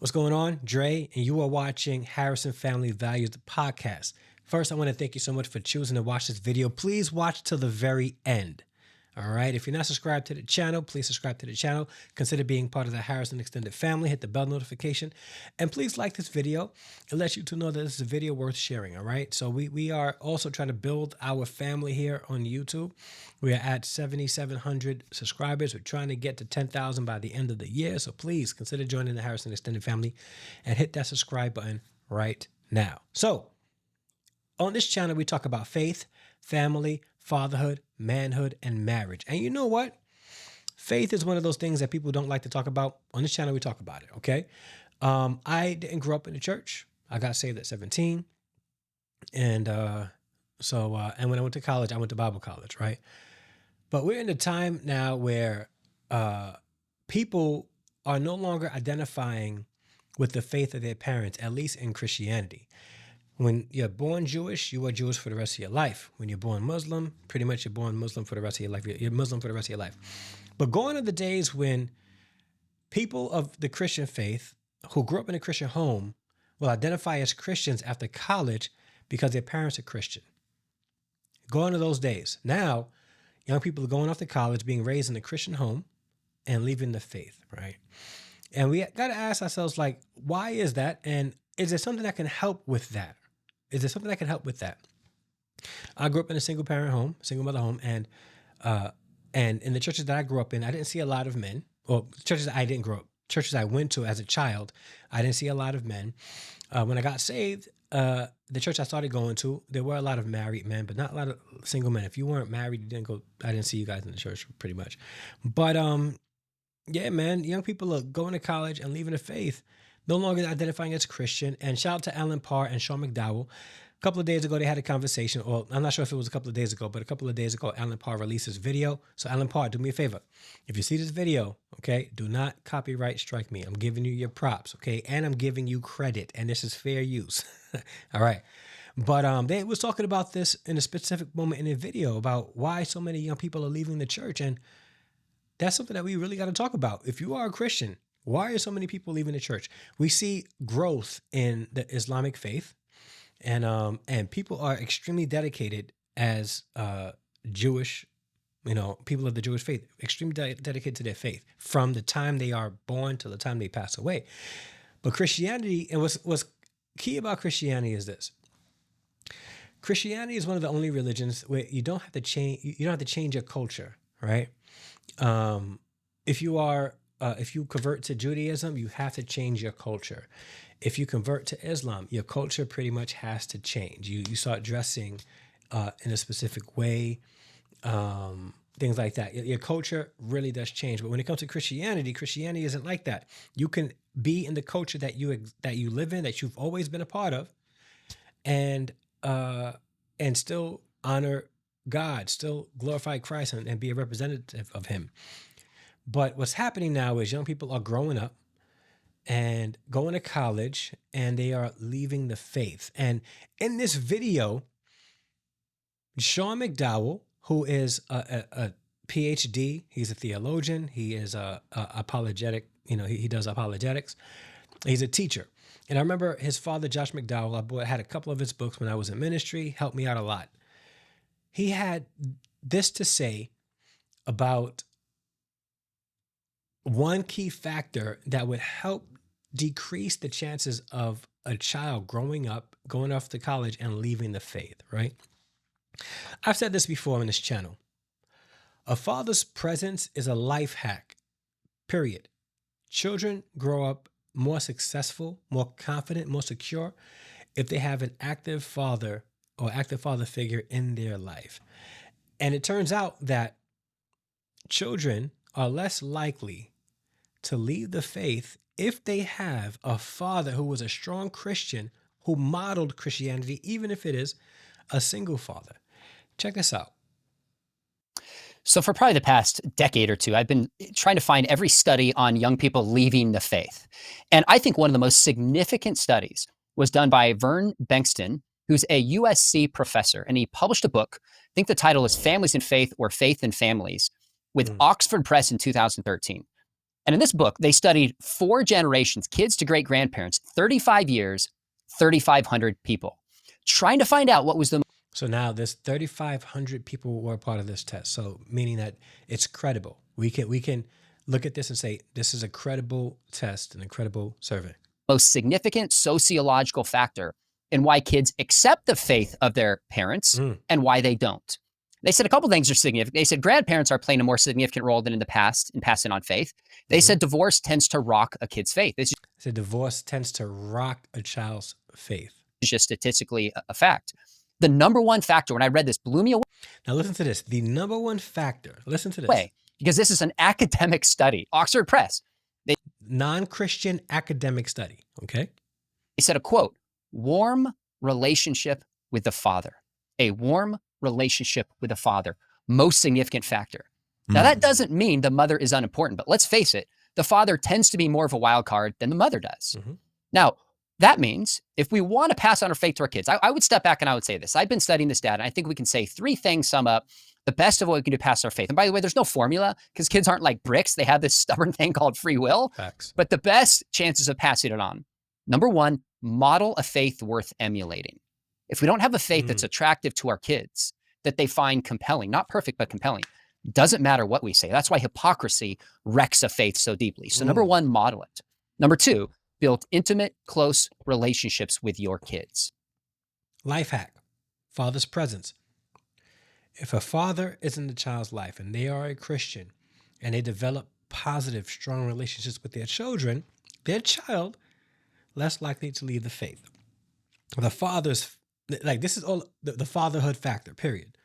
What's going on? Dre, and you are watching Harrison Family Values, the podcast. First, I want to thank you so much for choosing to watch this video. Please watch till the very end. All right. If you're not subscribed to the channel, please subscribe to the channel. Consider being part of the Harrison extended family. Hit the bell notification. And please like this video. It lets you to know that this is a video worth sharing. All right. So we are also trying to build our family here on YouTube. We are at 7,700 subscribers. We're trying to get to 10,000 by the end of the year. So please consider joining the Harrison extended family and hit that subscribe button right now. So on this channel, we talk about faith, family, fatherhood, manhood, and marriage. And you know what? Faith is one of those things that people don't like to talk about. On this channel, we talk about it, okay? I didn't grow up in the church. I got saved at 17. And and when I went to college, I went to Bible college, right? But we're in a time now where people are no longer identifying with the faith of their parents, at least in Christianity. When you're born Jewish, you are Jewish for the rest of your life. When you're born Muslim, pretty much you're born Muslim for the rest of your life. You're Muslim for the rest of your life. But going to the days when people of the Christian faith who grew up in a Christian home will identify as Christians after college because their parents are Christian. Going to those days. Now, young people are going off to college, being raised in a Christian home and leaving the faith, right? And we got to ask ourselves, like, why is that? And is there something that can help with that? Is there something that can help with that? I grew up in a single parent home, single mother home, and in the churches that I grew up in, I didn't see a lot of men. Well, churches I didn't grow up, churches I went to as a child, I didn't see a lot of men. When I got saved, the church I started going to, there were a lot of married men, but not a lot of single men. If you weren't married, you didn't go. I didn't see you guys in the church pretty much. But yeah, man, young people are going to college and leaving the faith, no longer identifying as Christian. And shout out to Alan Parr and Sean McDowell. A couple of days ago, they had a conversation, or I'm not sure if it was a couple of days ago, but a couple of days ago, Alan Parr released this video. So Alan Parr, do me a favor. If you see this video, okay, do not copyright strike me. I'm giving you your props, okay? And I'm giving you credit, and this is fair use. All right. But they was talking about this in a specific moment in the video about why so many young people are leaving the church. And that's something that we really got to talk about. If you are a Christian, why are so many people leaving the church? We see growth in the Islamic faith, and people are extremely dedicated as Jewish, people of the Jewish faith, extremely dedicated to their faith from the time they are born to the time they pass away. But Christianity, and what's key about Christianity is this: Christianity is one of the only religions where you don't have to change. You don't have to change your culture, right? If you convert to Judaism, you have to change your culture. If you convert to Islam, your culture pretty much has to change. You start dressing in a specific way, things like that. Your culture really does change. But when it comes to Christianity, Christianity isn't like that. You can be in the culture that you live in, that you've always been a part of, and still honor God, still glorify Christ, and be a representative of Him. But what's happening now is young people are growing up and going to college, and they are leaving the faith. And in this video, Sean McDowell, who is a PhD, he's a theologian, he is a apologetic, he does apologetics. He's a teacher. And I remember his father, Josh McDowell, I had a couple of his books when I was in ministry, helped me out a lot. He had this to say about one key factor that would help decrease the chances of a child growing up, going off to college, and leaving the faith, right? I've said this before on this channel. A father's presence is a life hack, period. Children grow up more successful, more confident, more secure if they have an active father or active father figure in their life. And it turns out that children are less likely to leave the faith if they have a father who was a strong Christian who modeled Christianity, even if it is a single father. Check this out. So for probably the past decade or two, I've been trying to find every study on young people leaving the faith. And I think one of the most significant studies was done by Vern Bengtson, who's a USC professor. And he published a book, I think the title is Families in Faith or Faith in Families, with Oxford Press in 2013. And in this book, they studied 4 generations, kids to great grandparents, 35 years, 3,500 people, trying to find out what was the So now there's 3,500 people were a part of this test. So meaning that it's credible. We can look at this and say this is a credible test, an incredible survey. most significant sociological factor in why kids accept the faith of their parents and why they don't. They said a couple things are significant. They said grandparents are playing a more significant role than in the past in passing on faith. They said divorce tends to rock a kid's faith. This So divorce tends to rock a child's faith. is just statistically a fact. The number one factor, when I read this, blew me away. Now listen to this. The number one factor, listen to this. Because this is an academic study, Oxford Press. Non-Christian academic study, okay? They said a quote, warm relationship with the father. A warm relationship with the father, most significant factor. Now that doesn't mean the mother is unimportant, but let's face it, the father tends to be more of a wild card than the mother does. Now, that means if we want to pass on our faith to our kids, I would step back and I would say this. I've been studying this data, and I think we can say 3 things sum up the best of what we can do to pass our faith. And by the way, there's no formula because kids aren't like bricks. They have this stubborn thing called free will. Facts. But the best chances of passing it on. Number 1, model a faith worth emulating. If we don't have a faith that's attractive to our kids, that they find compelling, not perfect, but compelling, doesn't matter what we say. That's why hypocrisy wrecks a faith so deeply. So number 1, model it. Number 2, build intimate, close relationships with your kids. Life hack, father's presence. If a father is in the child's life and they are a Christian and they develop positive, strong relationships with their children, their child less likely to leave the faith. The father's, like this is all the fatherhood factor, period.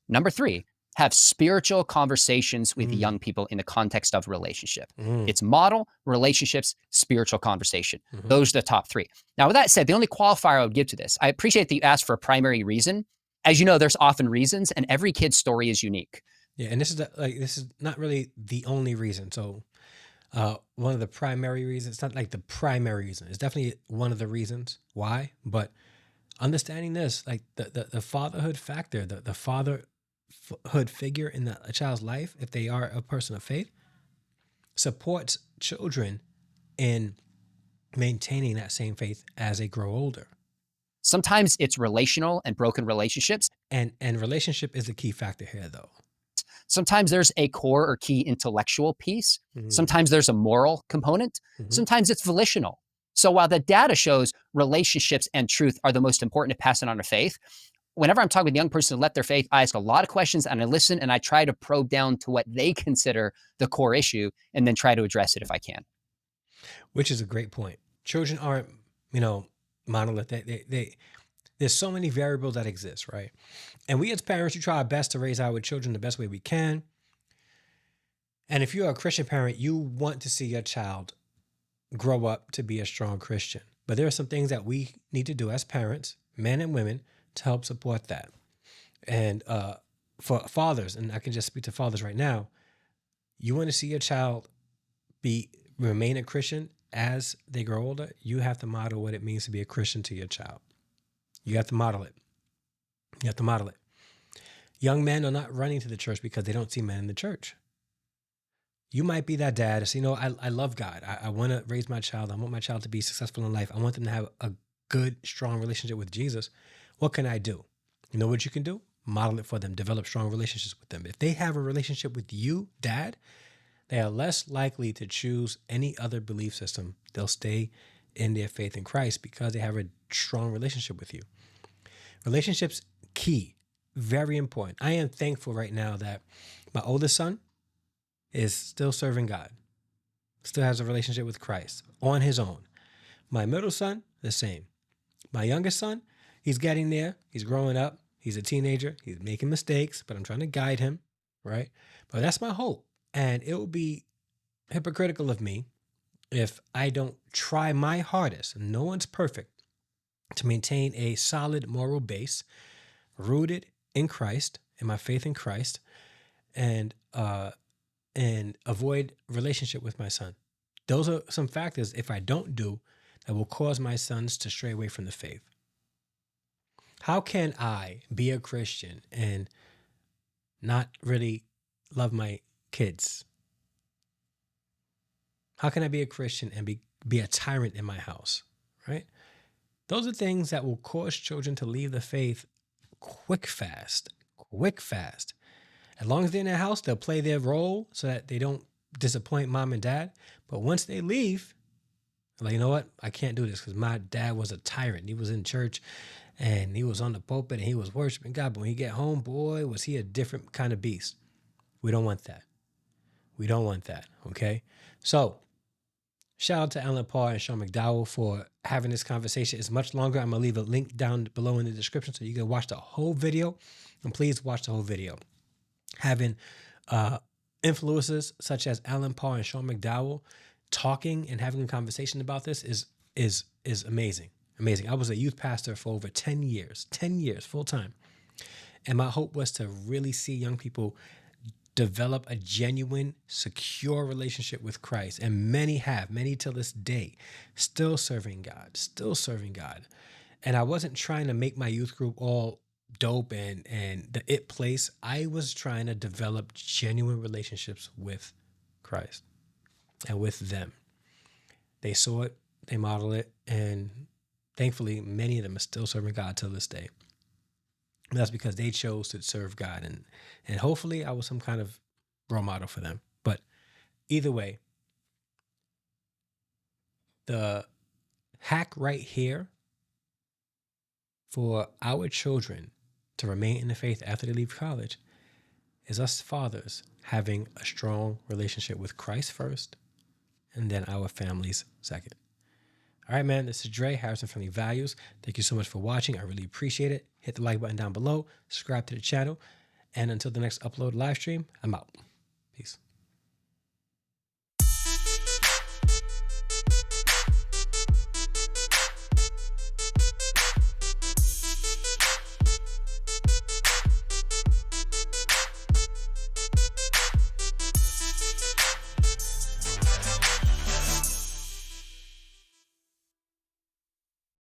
Number 3, have spiritual conversations with young people in the context of relationship. It's model, relationships, spiritual conversation. Those are the top 3. Now, with that said, the only qualifier I would give to this, I appreciate that you asked for a primary reason. As you know, there's often reasons, and every kid's story is unique. Yeah, and this is not really the only reason. So one of the primary reasons, it's not like the primary reason. It's definitely one of the reasons why, but understanding this, like the fatherhood factor, the fatherhood figure in a child's life, if they are a person of faith, supports children in maintaining that same faith as they grow older. Sometimes it's relational and broken relationships. And relationship is the key factor here, though. Sometimes there's a core or key intellectual piece. Sometimes there's a moral component. Sometimes it's volitional. So while the data shows relationships and truth are the most important to passing on our faith, whenever I'm talking with a young person who left their faith, I ask a lot of questions and I listen and I try to probe down to what they consider the core issue and then try to address it if I can. Which is a great point. Children aren't, monolithic. There's so many variables that exist, right? And we as parents, we try our best to raise our children the best way we can. And if you're a Christian parent, you want to see your child grow up to be a strong Christian. But there are some things that we need to do as parents, men and women, to help support that. And for fathers, and I can just speak to fathers right now, you want to see your child remain a Christian as they grow older, you have to model what it means to be a Christian to your child. You have to model it. You have to model it. Young men are not running to the church because they don't see men in the church. You might be that dad. So, I love God. I want to raise my child. I want my child to be successful in life. I want them to have a good, strong relationship with Jesus. What can I do? You know what you can do? Model it for them. Develop strong relationships with them. If they have a relationship with you, dad, they are less likely to choose any other belief system. They'll stay in their faith in Christ because they have a strong relationship with you. Relationships, key, very important. I am thankful right now that my oldest son is still serving God, still has a relationship with Christ on his own. My middle son, the same. My youngest son, he's getting there. He's growing up. He's a teenager. He's making mistakes, but I'm trying to guide him, right? But that's my hope. And it will be hypocritical of me if I don't try my hardest, and no one's perfect, to maintain a solid moral base rooted in Christ, in my faith in Christ, and avoid relationship with my son. Those are some factors, if I don't do, that will cause my sons to stray away from the faith. How can I be a Christian and not really love my kids? How can I be a Christian and be a tyrant in my house? Right? Those are things that will cause children to leave the faith quick, fast. As long as they're in their house, they'll play their role so that they don't disappoint mom and dad. But once they leave, like, you know what? I can't do this because my dad was a tyrant. He was in church and he was on the pulpit and he was worshiping God. But when he get home, boy, was he a different kind of beast. We don't want that. We don't want that. Okay. So shout out to Alan Parr and Sean McDowell for having this conversation. It's much longer. I'm going to leave a link down below in the description so you can watch the whole video. And please watch the whole video. Having influencers such as Alan Parr and Sean McDowell talking and having a conversation about this is amazing. Amazing. I was a youth pastor for over 10 years full time. And my hope was to really see young people develop a genuine, secure relationship with Christ. And many till this day, still serving God. And I wasn't trying to make my youth group all dope and the it place. I was trying to develop genuine relationships with Christ and with them. They saw it, they modeled it, and thankfully, many of them are still serving God till this day. And that's because they chose to serve God, and hopefully I was some kind of role model for them. But either way, the hack right here for our children to remain in the faith after they leave college is us fathers having a strong relationship with Christ first, and then our families second. All right, man, this is Dre, Harrison Family Values. Thank you so much for watching. I really appreciate it. Hit the like button down below, subscribe to the channel, and until the next upload live stream, I'm out. Peace.